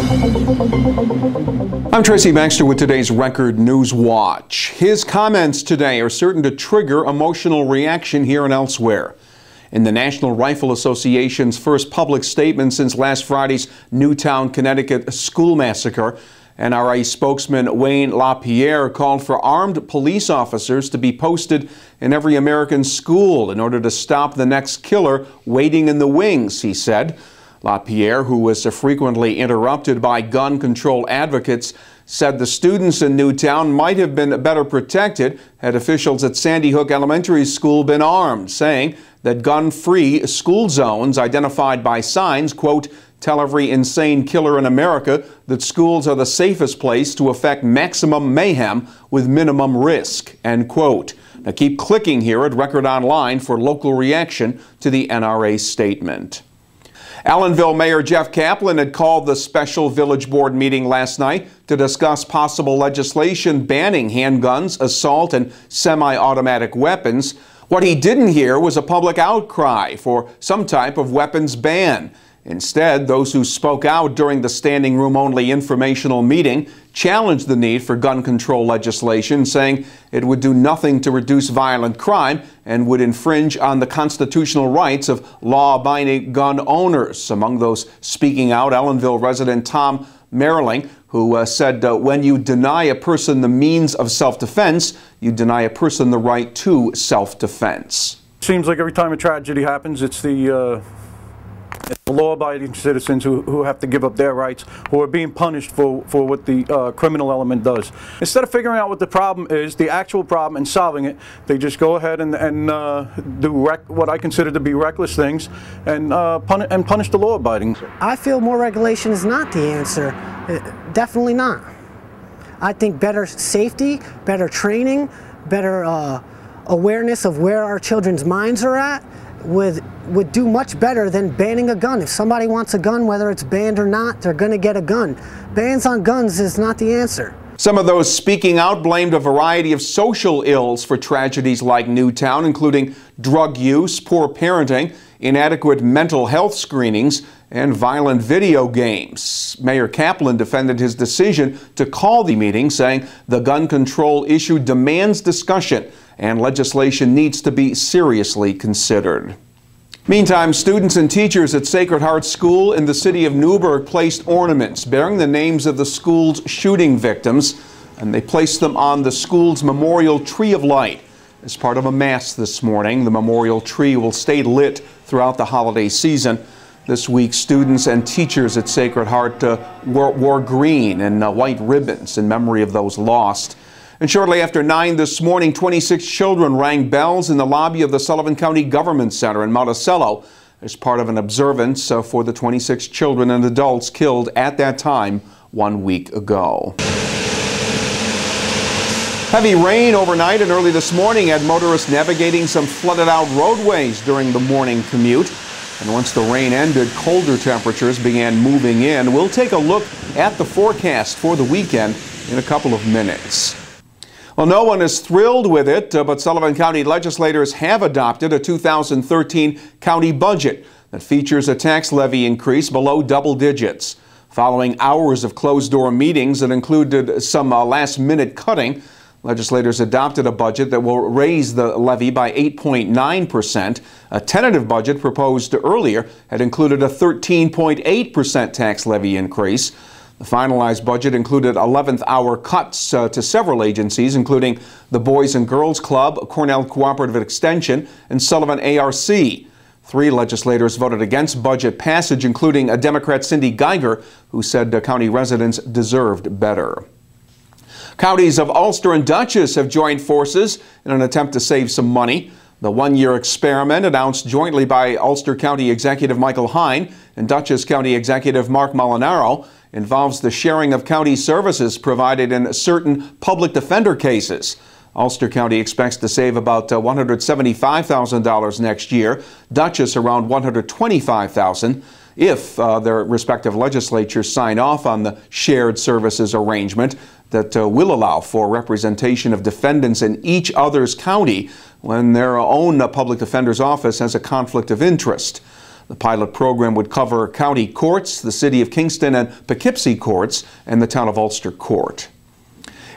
I'm Tracy Baxter with today's Record Newswatch. His comments today are certain to trigger emotional reaction here and elsewhere. In the National Rifle Association's first public statement since last Friday's Newtown, Connecticut school massacre, NRA spokesman Wayne LaPierre called for armed police officers to be posted in every American school in order to stop the next killer waiting in the wings, he said. LaPierre, who was frequently interrupted by gun control advocates, said the students in Newtown might have been better protected had officials at Sandy Hook Elementary School been armed, saying that gun-free school zones identified by signs, quote, tell every insane killer in America that schools are the safest place to effect maximum mayhem with minimum risk, end quote. Now keep clicking here at Record Online for local reaction to the NRA statement. Ellenville Mayor Jeff Kaplan had called the special village board meeting last night to discuss possible legislation banning handguns, assault, and semi-automatic weapons. What he didn't hear was a public outcry for some type of weapons ban. Instead, those who spoke out during the standing room only informational meeting challenged the need for gun control legislation, saying it would do nothing to reduce violent crime and would infringe on the constitutional rights of law-abiding gun owners. Among those speaking out, Ellenville resident Tom Merling, who said when you deny a person the means of self-defense, you deny a person the right to self-defense. Seems like every time a tragedy happens, it's the law-abiding citizens who have to give up their rights, who are being punished for what the criminal element does. Instead of figuring out what the problem is, the actual problem, and solving it, they just go ahead and do what I consider to be reckless things and punish the law-abiding. I feel more regulation is not the answer. Definitely not. I think better safety, better training, better awareness of where our children's minds are at would do much better than banning a gun. If somebody wants a gun, whether it's banned or not, they're going to get a gun. Bans on guns is not the answer. Some of those speaking out blamed a variety of social ills for tragedies like Newtown, including drug use, poor parenting, inadequate mental health screenings, and violent video games. Mayor Kaplan defended his decision to call the meeting, saying the gun control issue demands discussion and legislation needs to be seriously considered. Meantime, students and teachers at Sacred Heart School in the city of Newburgh placed ornaments bearing the names of the school's shooting victims, and they placed them on the school's memorial tree of light. As part of a mass this morning, the memorial tree will stay lit throughout the holiday season. This week, students and teachers at Sacred Heart wore green and white ribbons in memory of those lost. And shortly after 9 this morning, 26 children rang bells in the lobby of the Sullivan County Government Center in Monticello as part of an observance for the 26 children and adults killed at that time 1 week ago. Heavy rain overnight and early this morning had motorists navigating some flooded out roadways during the morning commute. And once the rain ended, colder temperatures began moving in. We'll take a look at the forecast for the weekend in a couple of minutes. Well, no one is thrilled with it, but Sullivan County legislators have adopted a 2013 county budget that features a tax levy increase below double digits. Following hours of closed-door meetings that included some last-minute cutting, legislators adopted a budget that will raise the levy by 8.9%. A tentative budget proposed earlier had included a 13.8% tax levy increase. The finalized budget included 11th hour cuts to several agencies, including the Boys and Girls Club, Cornell Cooperative Extension, and Sullivan ARC. 3 legislators voted against budget passage, including a Democrat Cindy Geiger, who said county residents deserved better. Counties of Ulster and Dutchess have joined forces in an attempt to save some money. The one-year experiment, announced jointly by Ulster County Executive Michael Hine and Dutchess County Executive Mark Molinaro, involves the sharing of county services provided in certain public defender cases. Ulster County expects to save about $175,000 next year, Dutchess around $125,000. If their respective legislatures sign off on the shared services arrangement that will allow for representation of defendants in each other's county when their own public defender's office has a conflict of interest. The pilot program would cover county courts, the city of Kingston and Poughkeepsie courts, and the town of Ulster court.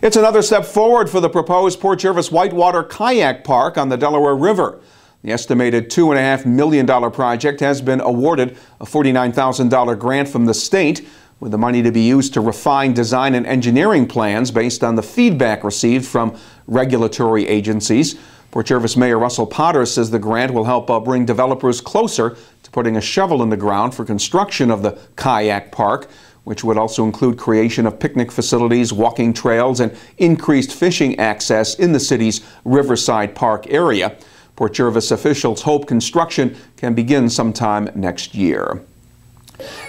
It's another step forward for the proposed Port Jervis Whitewater Kayak Park on the Delaware River. The estimated $2.5 million project has been awarded a $49,000 grant from the state, with the money to be used to refine design and engineering plans based on the feedback received from regulatory agencies. Port Jervis Mayor Russell Potter says the grant will help bring developers closer to putting a shovel in the ground for construction of the kayak park, which would also include creation of picnic facilities, walking trails, and increased fishing access in the city's Riverside Park area. Port Jervis officials hope construction can begin sometime next year.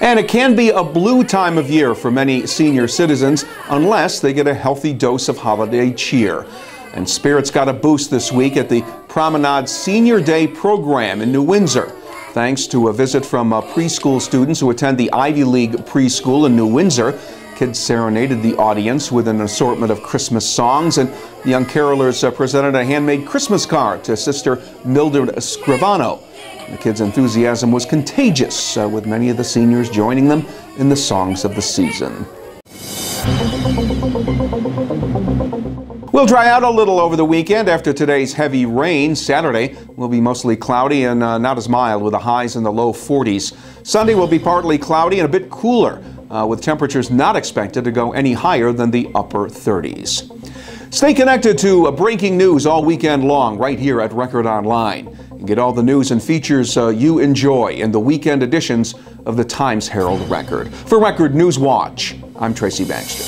And it can be a blue time of year for many senior citizens unless they get a healthy dose of holiday cheer. And spirits got a boost this week at the Promenade Senior Day program in New Windsor. Thanks to a visit from preschool students who attend the Ivy League preschool in New Windsor, kids serenaded the audience with an assortment of Christmas songs, and the young carolers presented a handmade Christmas card to Sister Mildred Scrivano. The kids' enthusiasm was contagious, with many of the seniors joining them in the songs of the season. We'll dry out a little over the weekend after today's heavy rain. Saturday will be mostly cloudy and not as mild, with the highs in the low 40s. Sunday will be partly cloudy and a bit cooler, with temperatures not expected to go any higher than the upper 30s. Stay connected to breaking news all weekend long right here at Record Online. And get all the news and features you enjoy in the weekend editions of the Times-Herald Record. For Record Newswatch, I'm Tracy Baxter.